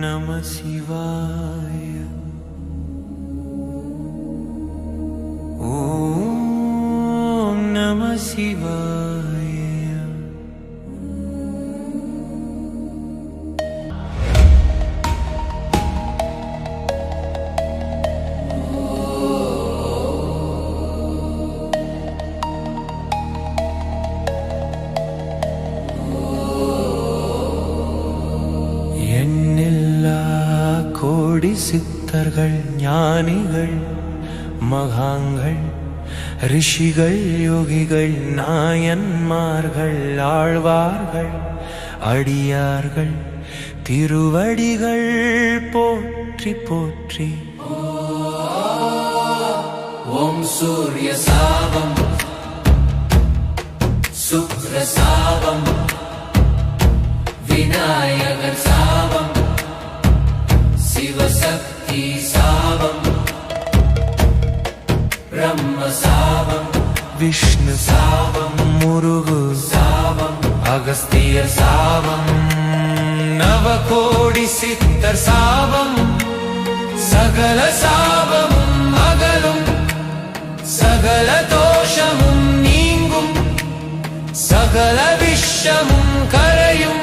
நம சிவாய. ஓம் நம சிவாய. கோடி சித்தர்கள், ஞானிகள், மகான்கள், ரிஷிகள், யோகிகள், நாயன்மார்கள், ஆழ்வார்கள், அடியார்கள், திருவடிகள் போற்றி போற்றி. ஓம் சூரிய சாபம் சுக்ர சாபம் விநாயகர் சாபம் சிவசக்தி சாபம் பிரம்ம சாபம் விஷ்ணு சாபம் முருகு சாபம் அகஸ்தியர் சாபம் நவகோடி சித்தர் சாபம் சகல சாபமும் அகலும் சகல தோஷமும் நீங்கும் சகல விஷமும் கரையும்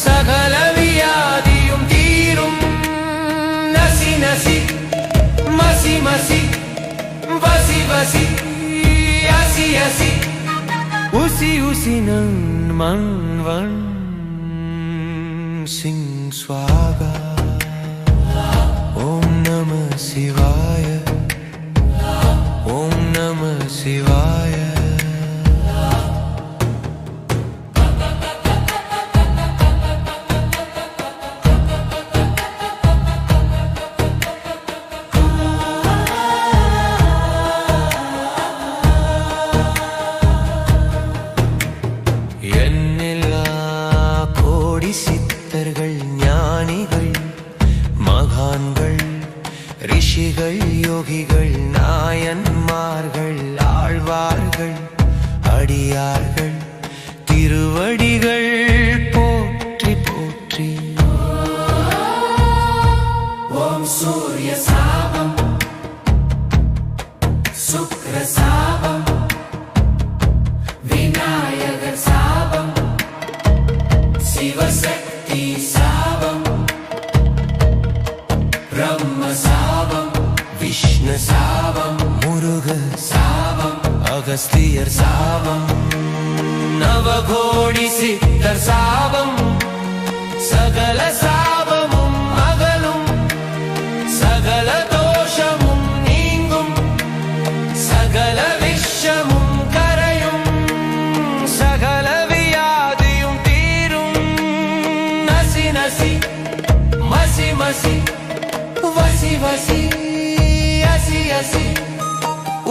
சகல வியாதியும் தீரும். நசி நசி மசி மசி வசி வசி அசி அசி உசி உசி நன் மன் வன் சிங் ஸ்வாகா. ஓம் நம சிவாய. ஓம் நம சிவாய. சித்தர்கள், ஞானிகள், மகான்கள், ரிஷிகள், யோகிகள், நாயன்மார்கள், ஆழ்வார்கள், அடியார்கள், திருவடிகள் போற்றி போற்றி. ஓம் சூரிய சாபம் சுக்ர சாபம் விநாயகர் சாபம் சிவசக்தி சாபம் பிரம்ம சாபம் விஷ்ணு சாபம் முருக சாபம் அகஸ்தியர் சாபம் நவகோடி சித்தர் சாபம் சகல சாபமும் அகலும் சகல தோஷமும் நீங்கும் சகல விஷமும் கரையும் சகல வியாதியும் தீரும். நசி நசி மசி மசி வசி வசி அசி அசி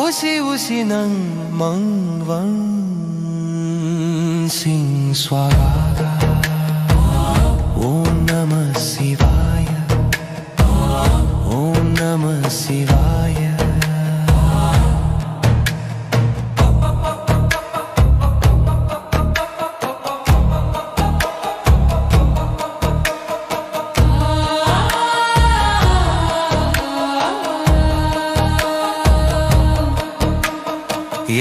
உசி உசி நங் மங் வங் சிங் ஸ்வாகா. ஓம் நம சிவாய. ஓம் நம சிவாய.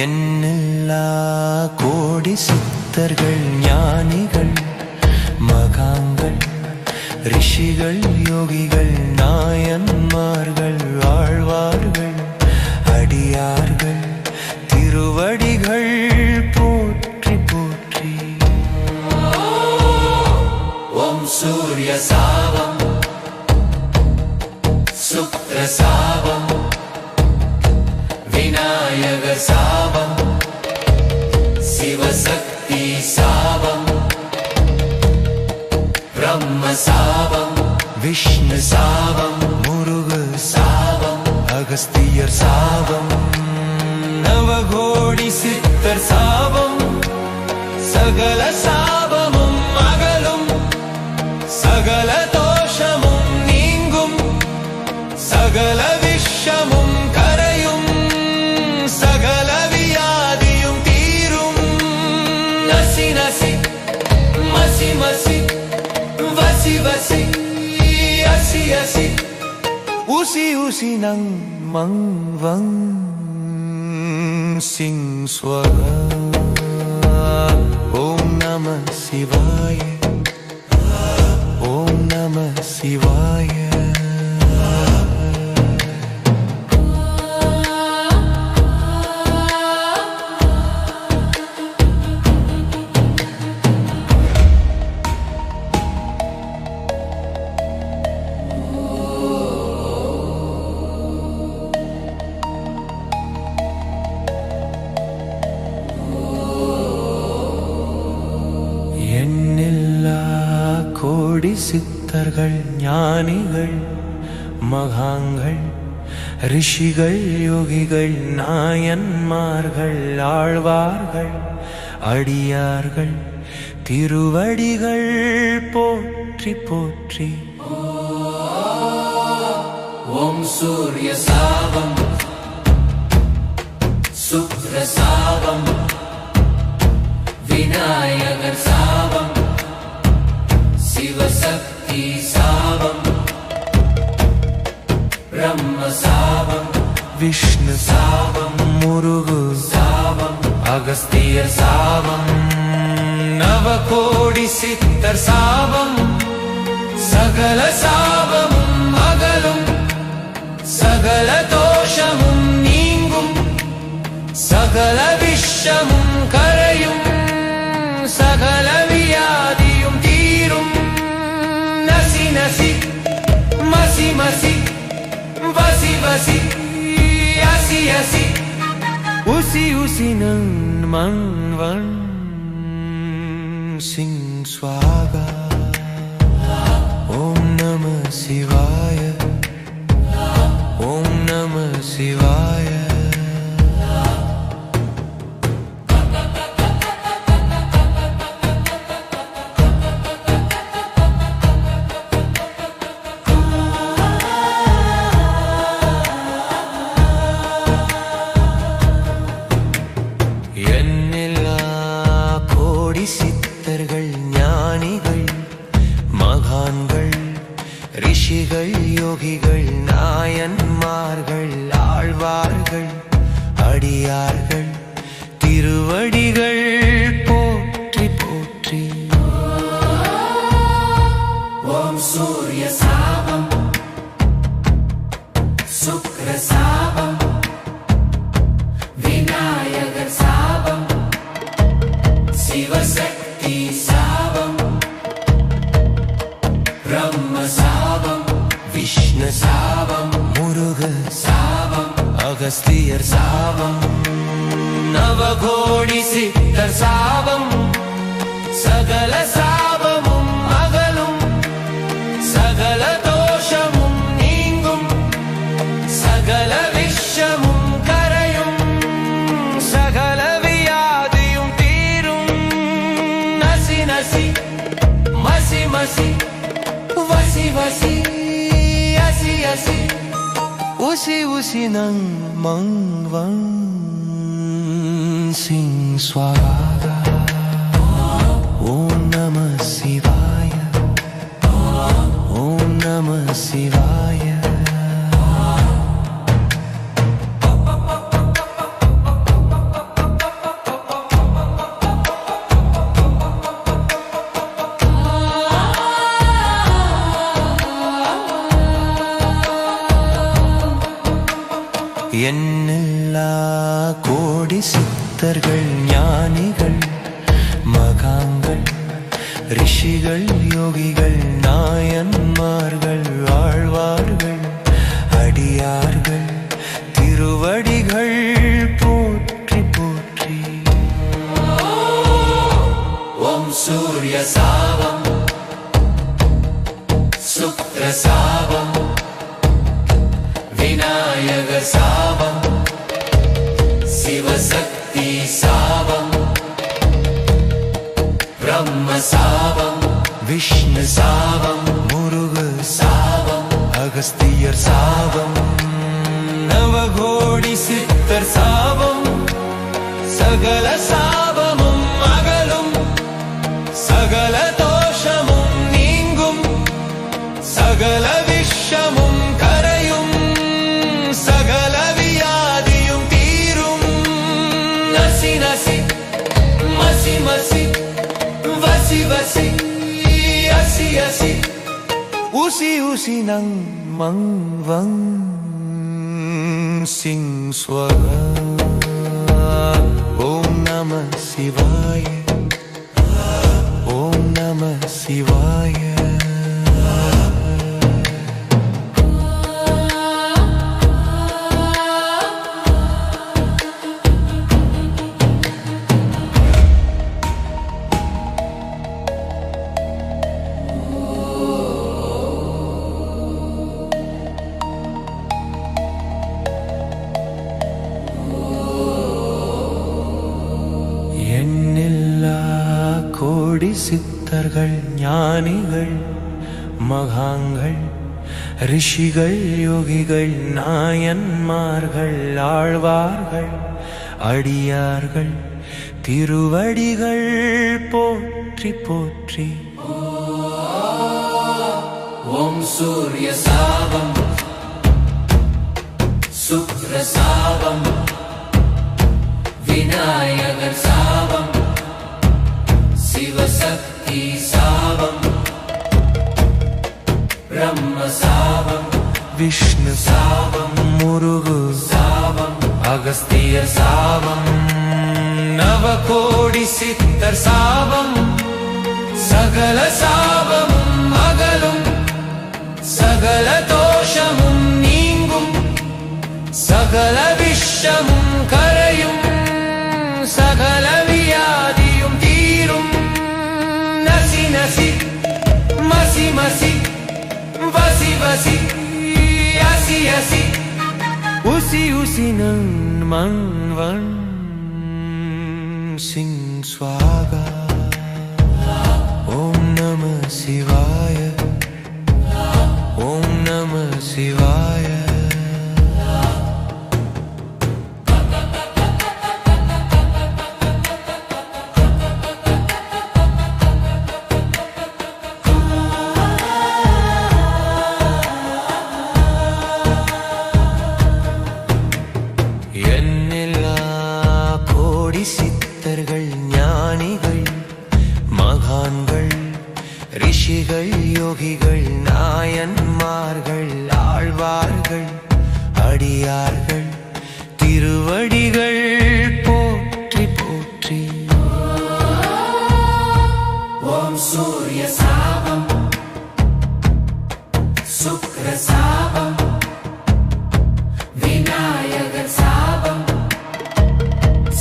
எண்ணில்லா கோடி சித்தர்கள், ஞானிகள், மகான்கள், ரிஷிகள், யோகிகள், நாயன்மார்கள், ஆழ்வார்கள், அடியார்கள், திருவடிகள் போற்றி போற்றி. ஓம் சூரிய சாபம் சுக்ர சாபம் விநாயகர் சாபம் சிவசக்தி சாபம் பிரம்ம சாபம் விஷ்ணு சாபம் முருகு சாபம் அகஸ்தியர் சாபம் நவகோடி சித்தர் சாபம் சகல சாபமும் அகலும் சகல தோஷமும் நீங்கும் சகல விஷமும் கரையும் சகல வியாதியும் தீரும். நசி நசி மசி மசி வசி வசி ஊசி நங் மங் வங் சிங் ஸ்வரா ஓம் நம சிவாய ஓம் நம சிவாய கோடி சித்தர்கள் ஞானிகள் மகாங்கள் ரிஷிகள் யோகிகள் நாயன்மார்கள் ஆழ்வார்கள் அடியார்கள் திருவடிகள் போற்றி போற்றி. ஓம் சூரிய சாபம் சுக்ர சாபம் விநாயகர் சாபம் சிவசக்தி சாபம் பிரம்ம சாபம் விஷ்ணு சாபம் முருகு சாபம் அகஸ்தியர் சாபம் நவகோடி சித்தர் சாபம் சகல சாபமும் அகலும் சகல தோஷமும் நீங்கும் சகல விஷமும் கரையும் சகல வியாதியும் தீரும். நசி நசி மசி மசி வசி வசி அசி அசி உசி உசி நன் மன் வன் சிங் ஸ்வாகா ஓம் நம சிவாய ஓம் நம சிவாய. சித்தர்கள் ஞானிகள் மகான்கள் ரிஷிகள் யோகிகள் நாயன்மார்கள் ஆழ்வார்கள் அடியார்கள் திருவடிகள் போற்றி போற்றி. ஓம் சூரிய சாபம் சுக்ர சாபம் விநாயகர் சாபம் சிவசக்தி சாபம் பிரம்ம சாபம் விஷ்ணு சாபம் முருகு சாபம் அகஸ்தியர் சாபம் நவகோடி சித்தர் சாபம் சகல சாபமும் அகலும் சகல தோஷமும் நீங்கும் சகல விஷமும் கரையும் சகல வியாதியும் தீரும். நசி நசி மசி மசி வசி வசி அசி அசி உசி உசி நங் மங் வங் சிங் ஸ்வாகா ஓம் நம சிவாய ஓம் நம சிவாய. எண்ணில்லா கோடி சித்தர்கள் ஞானிகள் மகான்கள் ரிஷிகள் யோகிகள் நாயன்மார்கள் ஆழ்வார்கள் அடியார்கள் திருவடிகள் போற்றி போற்றி. ஓம் சூரிய சாபம் சுக்ர சாபம் விநாயகர் சாபம் சிவசக்தி சாபம் பிரம்ம சாபம் விஷ்ணு சாபம் முருகு சாபம் அகஸ்தியர் சாபம் நவகோடி சித்தர் சாபம் சகல சாபமும் அகலும் சகல தோஷமும் நீங்கும் சகல விஷமும் கரையும் வசி வசி வசி அசி அசி உசி உசி நங் மங் வங் சிங் ஸ்வரா ஓம் நம சிவாய ஓம் நம சிவாய கோடி சித்தர்கள் ஞானிகள் மகான்கள் ரிஷிகள் யோகிகள் நாயன்மார்கள் ஆழ்வார்கள் அடியார்கள் திருவடிகள் போற்றி போற்றி. ஓம் சூரிய சாபம் சுக்ர சாபம் விநாயகர் சாபம் சிவசக்தி சாபம் பிரம்ம சாபம் விஷ்ணு சாபம் முருகு சாபம் அகஸ்தியர் சாபம் நவகோடி சித்தர் சாபம் சகல சாபமும் அகலும் சகல தோஷமும் நீங்கும் சகல விஷமும் கரையும் சகல வியாதியும் தீரும். நசி நசி மசி மசி வசி வசி அசி அசி உசி உசி நங் மங் வங் சிங் ஸ்வாகா ஓம் நம சிவாய ஓம் நம சிவாய. சித்தர்கள் ஞானிகள் மகான்கள் ரிஷிகள் யோகிகள் நாயன்மார்கள் ஆழ்வார்கள் அடியார்கள் திருவடிகள் போற்றி போற்றி. ஓம் சூரிய சாபம் சுக்ர சாபம் விநாயகர் சாபம்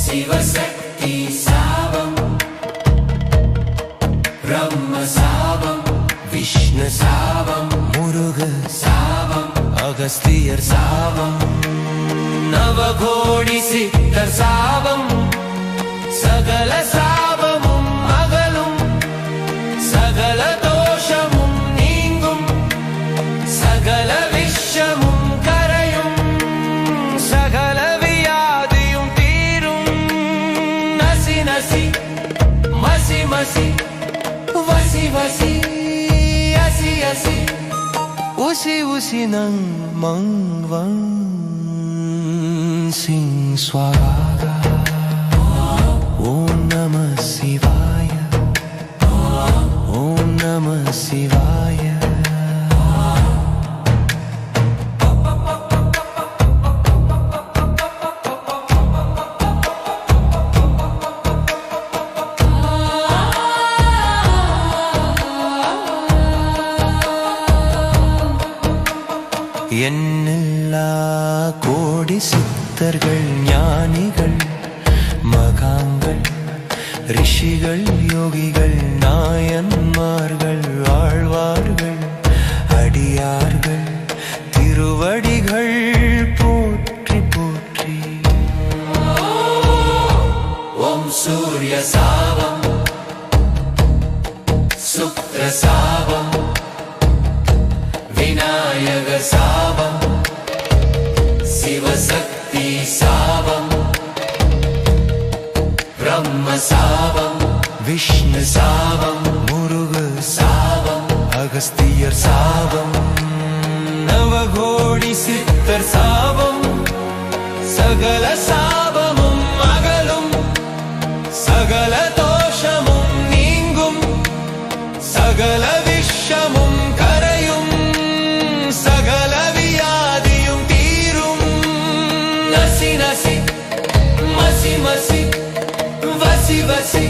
சிவசக்தி சாபம் பிரம்ம சாபம் விஷ்ணு சாபம் முருக சாபம் அகஸ்தியர் சாபம் நவகோடி சித்தர் சாபம் சகல சாபமும் அகலும் சகல தோஷமும் நீங்கும் சகல விஷமும் கரையும் சகல வியாதியும் தீரும். நசி நசி மசி மசி வசி வசி அசி அசி உசி உசி நங் மங் வங் சிங் ஸ்வாகா ஓம் நம சிவாய ஓம் நம சிவாய. எண்ணில்லா கோடி சித்தர்கள் ஞானிகள் மகான்கள் ரிஷிகள் யோகிகள் நாயன்மார்கள் ஆழ்வார்கள் அடியார்கள் திருவடிகள் போற்றி போற்றி. ஓம் சூரிய சாபம் சுக்ர சாபம் விநாயகர் சாபம் சிவசக்தி சாபம் பிரம்ம சாபம் விஷ்ணு சாபம் முருகு சாபம் அகஸ்தியர் சாபம் நவகோடி சித்தர் சாபம் சகல சாபமும் அகலும் சகல தோஷம் சகல விஷமும் கரையும் சகல வியாதியும் தீரும் நசி நசி மசி மசி வசி வசி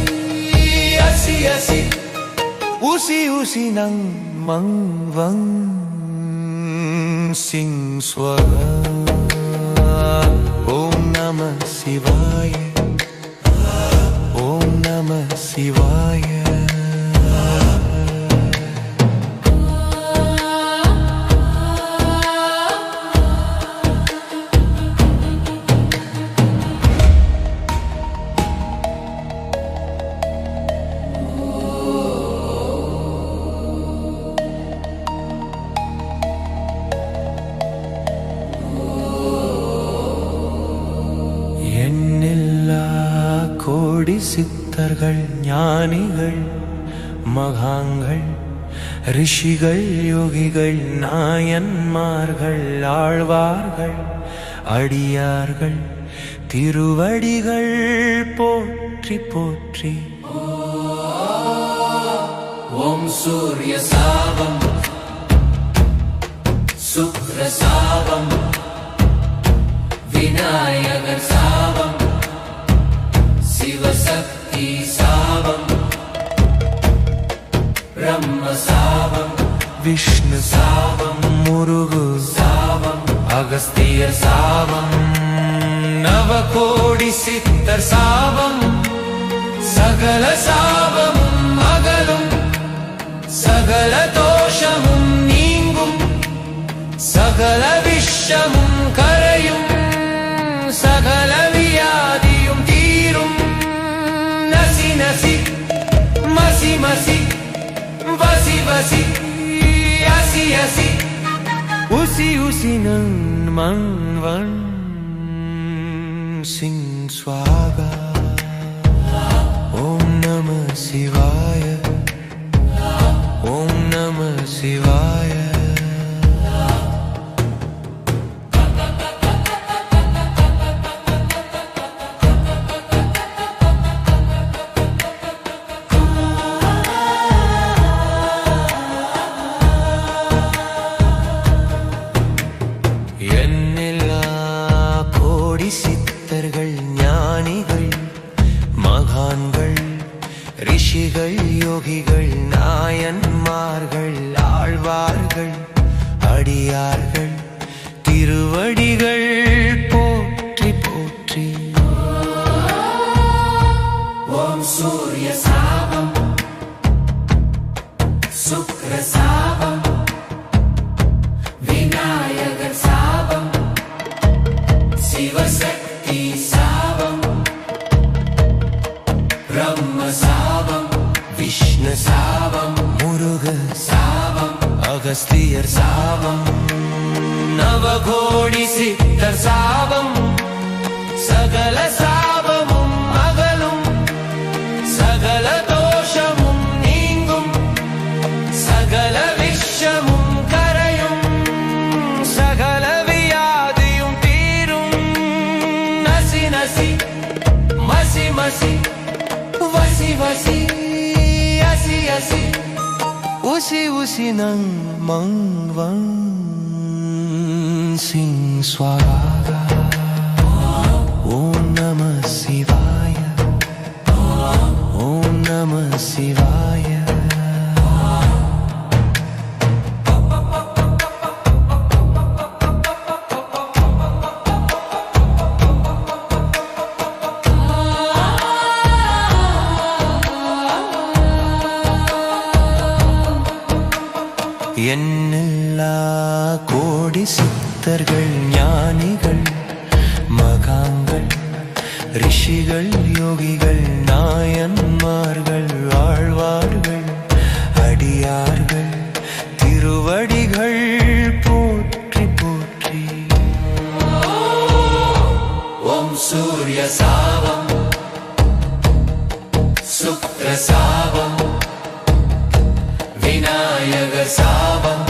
அசி அசி உசி உசி நங் மங் வங் சிங் ஸ்வரா ஓம் நம சிவாய ஓம் நம சிவாய கோடி சித்தர்கள் ஞானிகள் மகான்கள் ரிஷிகள் யோகிகள் நாயன்மார்கள் ஆழ்வார்கள் அடியார்கள் திருவடிகள் போற்றி போற்றி ஓம் சூரிய சாபம் சுக்ர சாபம் விநாயகர் சாபம் சிவசக்தி சாபம் பிரம்ம சாபம் விஷ்ணு சாபம் முருகு சாபம் அகஸ்தியர் சாபம் நவகோடி சித்தர் சாபம் சகல சாபமும் அகலும் சகல தோஷமும் நீங்கும் சகல விஷமும் கரையும் சகல வியாதியும் தீரும் நசி நசி மசி மசி வசி வசி அசி அசி உசி உசி நன் மன் வன் சிங் ஸ்வாகா ஓம் நம சிவாய ஓம் நம சிவாய சித்தர்கள் ஞானிகள் மகான்கள் ரிஷிகள் யோகிகள் நாயன்மார்கள் ஆழ்வார்கள் அடியார்கள் திருவடிகள் போற்றி போற்றி ஓம் சூரிய சாபம் சுக்ர சாபம் விநாயகர் சாபம் சிவசக்தி சாபம் பிரம்ம சாபம் விஷ்ணு சாபம் முருக சாபம் அகஸ்தியர் சாபம் நவகோடி சித்தர் சாபம் சகல சாபமும் அகலும் சகல தோஷமும் நீங்கும் சகல விஷமும் கரையும் சகல வியாதியும் தீரும் நசி நசி மசி மசி வசி வசி அசி அசி உசி உசி நங் மங் வங் சிங் ஸ்வராகா ஓம் நம சிவாய ஓம் நம சிவாய எண்ணில்லா கோடி சித்தர்கள் ஞானிகள் மகான்கள் ரிஷிகள் யோகிகள் நாயன்மார்கள் ஆழ்வார்கள் அடியார்கள் திருவடிகள் போற்றி போற்றி ஓம் சூரிய சாபம் சுக்ர சாபம் விநாயகர் சாபம்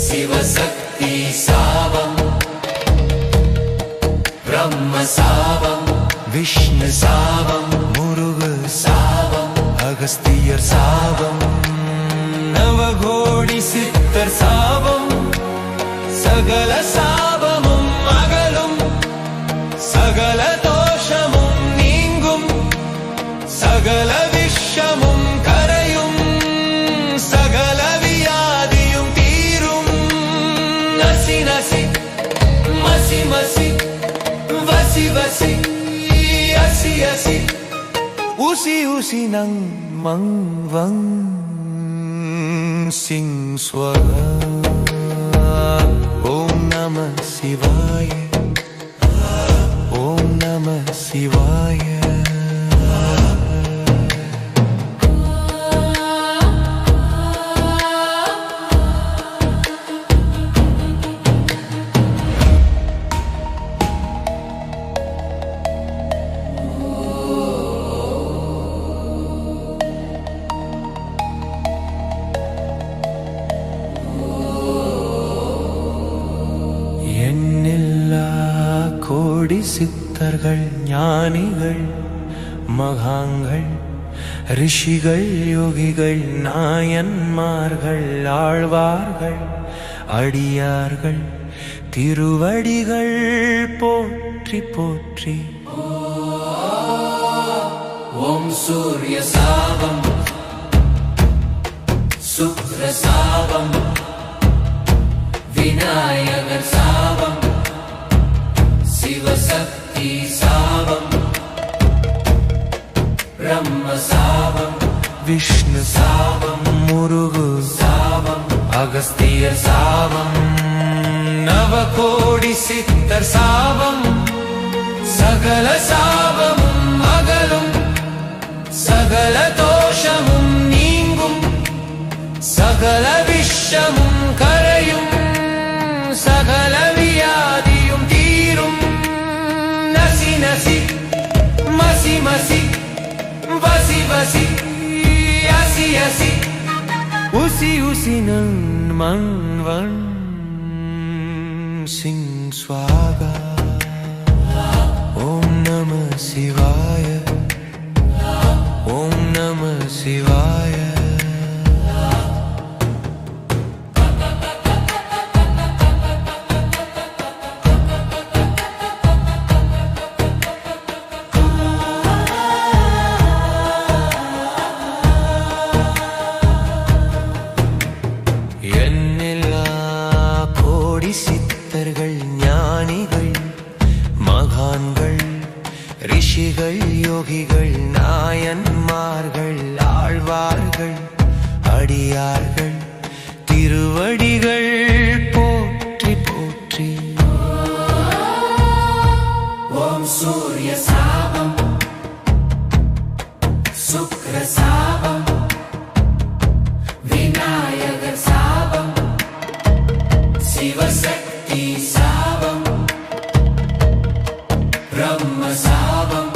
சிவசக்தி சாபம் பிரம்ம சாபம் விஷ்ணு சாபம் முருகு சாபம் அகஸ்தியர் சாபம் நவகோடி சித்தர் சாபம் சகல சாபமும் அகலும் சகல தோஷமும் நீங்கும் சகல விஷமும் கரையும் சகல வியாதியும் தீரும் நசி நசி மசி மசி வசி வசி அசி அசி உசி உசி நங் மங் வங் சிங் ஸ்வரா ஓம் நம சிவாய ஓம் நம சிவாய கோடி சித்தர்கள் ஞானிகள் மகாங்கள் ரிஷிகள் யோகிகள் நாயன்மார்கள் ஆழ்வார்கள் அடியார்கள் திருவடிகள் போற்றி போற்றி ஓம் சூரிய சாபம் சுக்ர சாபம் விநாயகர் சாபம் சிவசக்தி சாபம் பிரம்ம சாபம் விஷ்ணு சாபம் முருகு சாபம் அகஸ்தியர் சாபம் நவகோடி சித்தர் சாபம் சகல சாபமும் அகலும் சகல தோஷமும் நீங்கும் சகல விஷமும் கரையும் சகல வியாதியும் தீரும் நசி நசி மசி மசி வசி வசி அசி அசி உசி உசி நன் மன் வன் சிங் ஸ்வாகா ஓம் நம சிவாய ஓம் நம சிவாய சித்தர்கள் ஞானிகள் மகான்கள் ரிஷிகள் யோகிகள் நாயன்மார்கள் ஆழ்வார்கள் அடியார்கள் திருவடிகள் போற்றி போற்றி ஓம் சூரிய சாபம் சுக்ர சாபம் விநாயகர் சாபம் சிவசக்தி சாபம் பிரம்ம சாபம்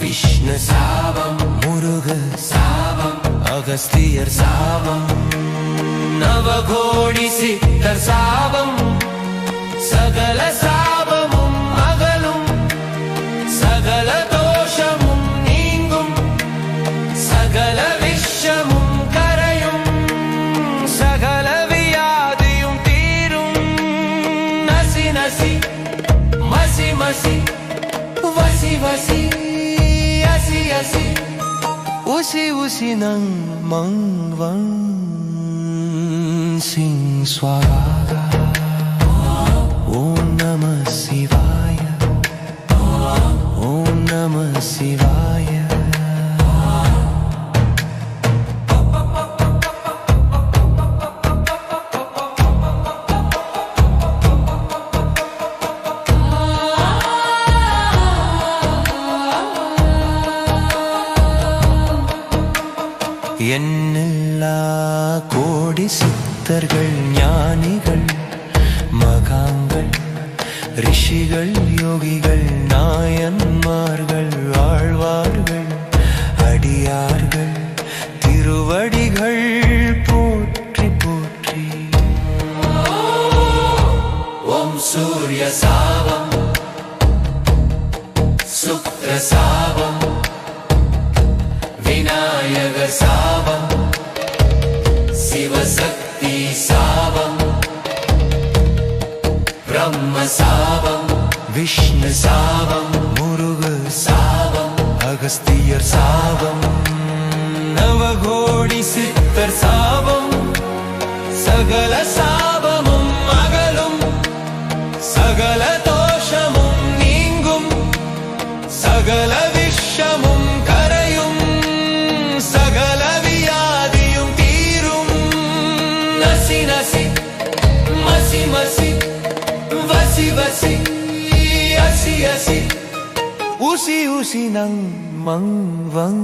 விஷ்ணு சாபம் முருக சாபம் அகஸ்தியர் சாபம் நவகோடி சித்தர் சாபம் சகல சாபமும் அகலும் சகல தோஷமும் நீங்கும் சகல விஷமும் கரையும் சகல வியாதியும் தீரும் நசி நசி மசி மசி வசி வசி அசி அசி உசி உசி நங் மங் வங் சிங் ஸ்வாகா ஓம் நம சிவாய ஓம் நம சிவாய எண்ணில்லா கோடி சித்தர்கள் ஞானிகள் மகாங்கள் ரிஷிகள் யோகிகள் நாயன்மார்கள் ஆழ்வார்கள் அடியார்கள் திருவடிகள் போற்றி போற்றி ஓம் சூரிய சாபம் சுக்ர சாபம் விநாயகர் சாபம் சிவசக்தி சாபம் பிரம்ம சாபம் விஷ்ணு சாபம் முருகு சாபம் அகஸ்தியர் சாபம் நவகோடி சித்தர் சாபம் சகல சாபமும் அகலும் சகல தோஷமும் நீங்கும் சகல விஷமும் கரையும் சகல வியாதியும் தீரும் நசி நசி மசி மசி வசி வசி அசி அசி உசி உசி நங் மங் வங்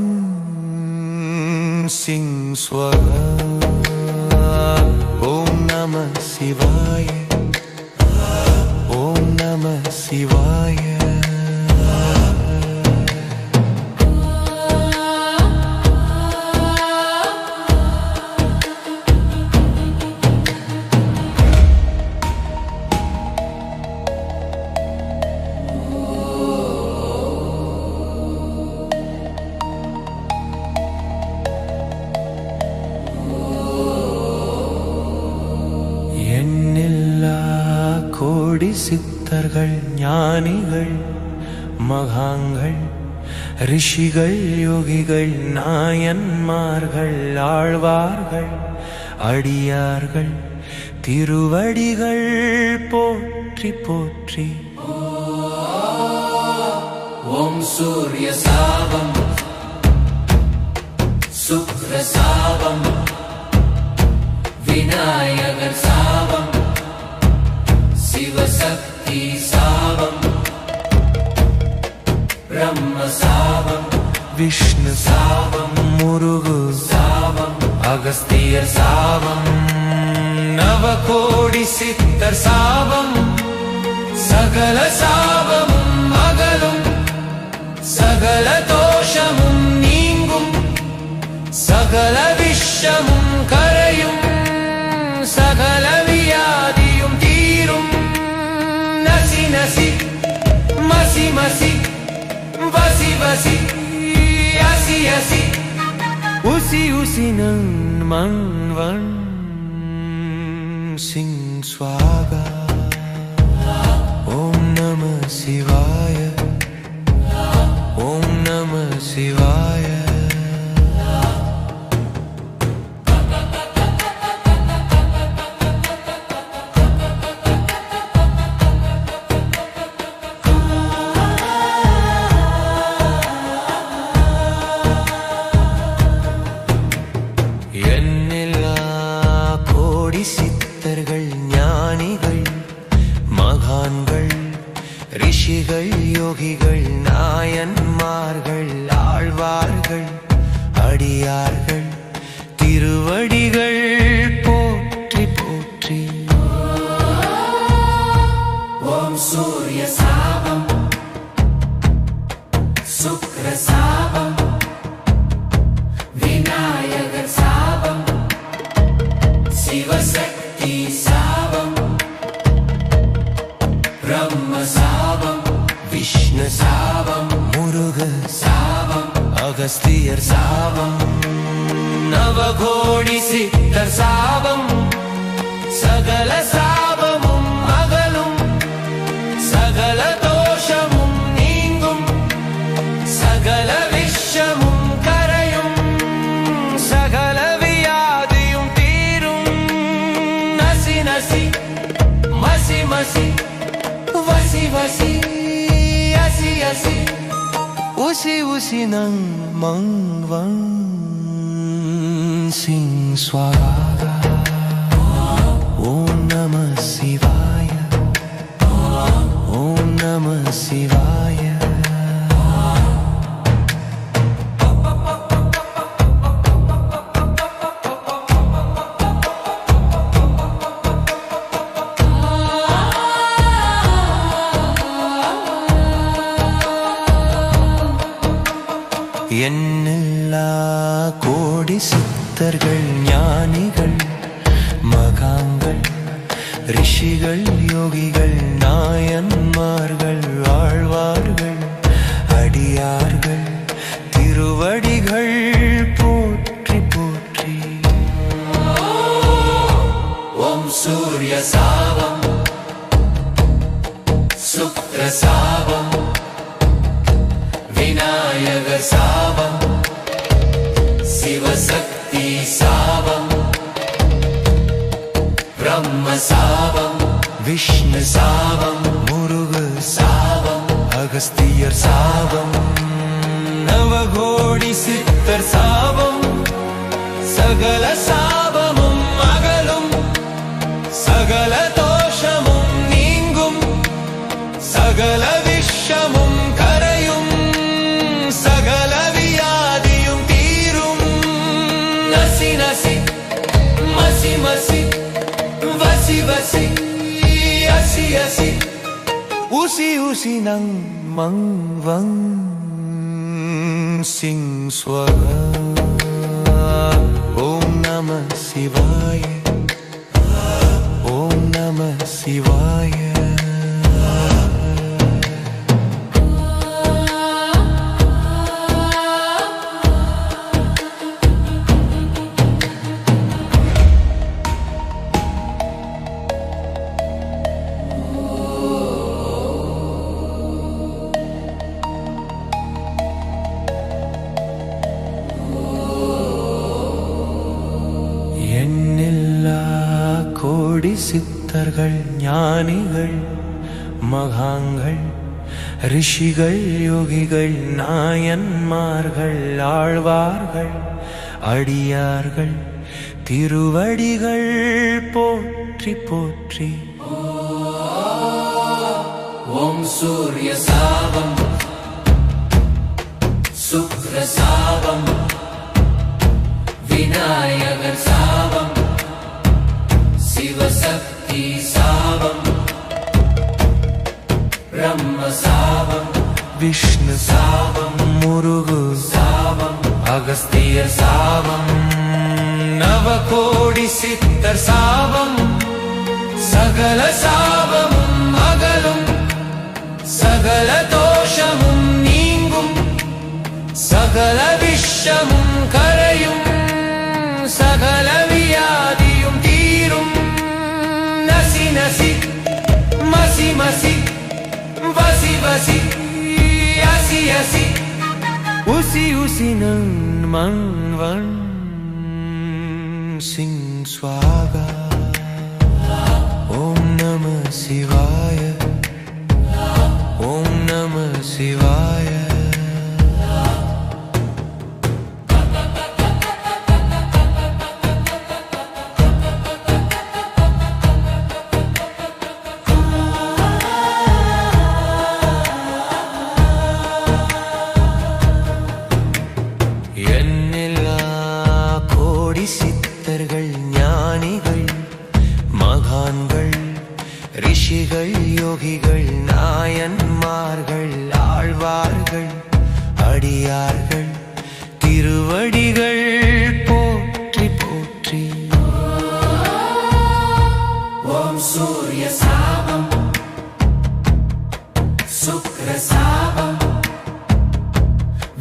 சிங் ஸ்வரா ஓம் நம சிவாய ஓம் நம சிவாய எண்ணில்லா கோடி சித்தர்கள் ஞானிகள் மகாங்கள் ரிஷிகள் யோகிகள் நாயன்மார்கள் ஆழ்வார்கள் அடியார்கள் திருவடிகள் போற்றி போற்றி ஓம் சூரிய சாபம் சுக்ர சாபம் விநாயகர் சாபம் சிவசக்தி சாபம் பிரம்ம சாபம் விஷ்ணு சாபம் முருகு சாபம் அகஸ்தியர் சாபம் நவகோடி சித்தர் சாபம் சகல சாபமும் அகலும் சகல தோஷமும் நீங்கும் சகல விஷமும் கரையும் சகல வியாதியும் தீரும் நசி நசி மசி மசி வசி வசி அசி அசி உசி உசி நங் மங் வங் சிங் ஸ்வாகா ஓம் நம சிவாய ஓம் நம சிவாய எண்ணில்லா கோடி சித்தர்கள் ஞானிகள் மகான்கள் ரிஷிகள் யோகிகள் நாயன்மார்கள் ஆழ்வார்கள் அடியார்கள் திருவடிகள் போற்றி போற்றி ஓம் சூரிய சாபம் சுக்ர சாபம் விநாயகர் சாபம் சிவசக்தி சாபம் பிரம்ம சாபம் விஷ்ணு சாபம் முருகு சாபம் அகஸ்தியர் சாபம் நவகோடி சித்தர் சாபம் சகல சாபமும் அகலும் சகல தோஷமும் நீங்கும் சகல விஷமும் கரையும் சகல வியாதியும் தீரும் நசி நசி மசி மசி வசி வசி அசி அசி உசி உசி நங் மங் வங் சிங் ஸ்வாகா ஓம் நம சிவாய ஓம் நம சிவாய எண்ணில்லா கோடி சித்தர்கள் ஞானிகள் மகாங்கள் ரிஷிகள் யோகிகள் நாயன்மார்கள் ஆழ்வார்கள் அடியார்கள் திருவடிகள் போற்றி போற்றி சூரிய சாபம் சுக்ர சாபம் விநாயகர் சாபம் சிவசக்தி சாபம் பிரம்ம சாபம் விஷ்ணு சாபம் முருகு சாபம் அகஸ்தியர் சாபம் நவகோடி சித்தர் சாபம் சகல சாபமும் அகலும் சகல தோஷமும் நீங்கும் சகல விஷமும் கரையும் சகல வியாதியும் தீரும் நசி நசி மசி மசி வசி வசி அசி அசி உசி உசி நங் மங் வங் சிங் ஸ்வரா ஓம் நம சிவாய ஓம் நம சிவாய எண்ணில்லா கோடி சித்தர்கள் ஞானிகள் மகாங்கள் ரிஷிகள் யோகிகள் நாயன்மார்கள் ஆழ்வார்கள் அடியார்கள் திருவடிகள் போற்றி போற்றி ஓம் சூரிய சாபம் சுக்ர சாபம் விநாயகர் சாபம் சிவசக்தி சாபம் பிரம்ம சாபம் விஷ்ணு சாபம் முருகு சாபம் அகஸ்தியர் சாபம் நவகோடி சித்தர் சாபம் சகல சாபமும் அகலும் சகல தோஷமும் நீங்கும் சகல விஷமும் கரையும் சகல வியாதியும் தீரும் நசி நசி மசி மசி வசி வசி அசி அசி உசி உசி நங் மங் வங் சிங் ஸ்வாகா ஓம் நம சிவாய ஓம் நம சிவாய எண்ணில்லா கோடி சித்தர்கள் ஞானிகள் மகான்கள் ரிஷிகள் யோகிகள் நாயன்மார்கள் ஆழ்வார்கள் அடியார்கள் திருவடிகள் போற்றி போற்றி ஓம் சூரிய சாபம் சுக்ர சாபம்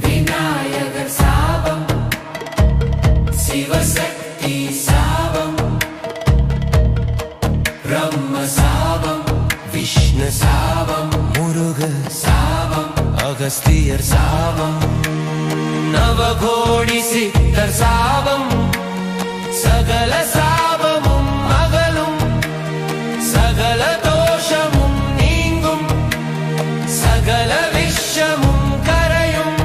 விநாயகர் சாபம் சிவசக்தி சாபம் பிரம்ம சாபம் விஷ்ணு சாபம் முருகு சாபம் அகஸ்தியர் சாபம் நவகோடி சித்தர் சாபம் சகல சாபமும் அகலும் சகல தோஷமும் நீங்கும் சகல விஷமும் கரையும்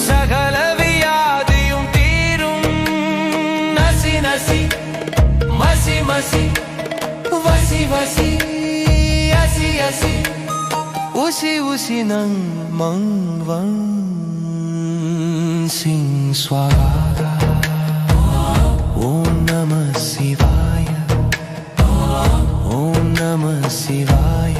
சகல வியாதியும் தீரும் நசி நசி மசி மசி வசி வசி அசி அசி உசி உசி நங் மங் வங் சிங் ஸ்வாகா ஓம் நம சிவாய ஓம் நம சிவாய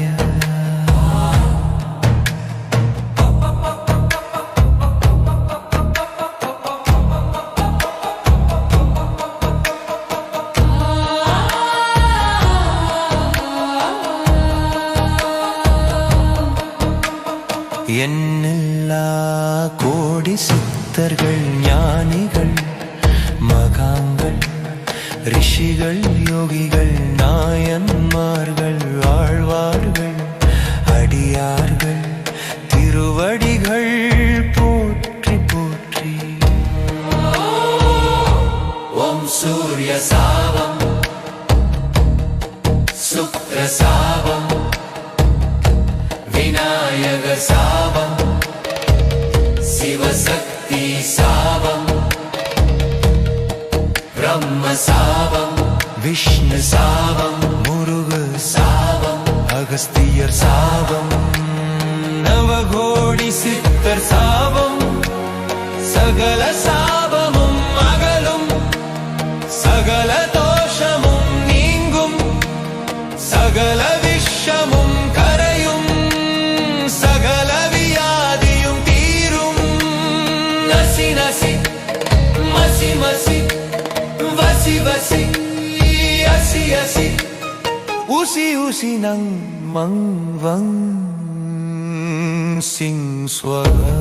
எண்ணில்லா கோடி சித்தர்கள் ஞானிகள் மகாங்கள் ரிஷிகள் யோகிகள் நாயன்மார்கள் வாழ்வார்கள் அடியார்கள் திருவடிகள் போற்றி போற்றி. ஓம் சூரிய சாபம் சுக்ர சாபம் விநாயக சாபம் சிவசக்தி சாபம் பிரம்ம சாபம் விஷ்ணு சாபம் முருகு சாபம் அகஸ்தியர் சாபம் நவகோடி சித்தர் சாபம் சகல சாபமும் அகலும் சகல தோஷமும் நீங்கும் சகல விஷமும் கரையும் சகல வியாதியும் தீரும். நசி நசி மசி மசி வசி வசி அசி அசி உசி உசி நங் மங் வங் சிங் ஸ்வரா.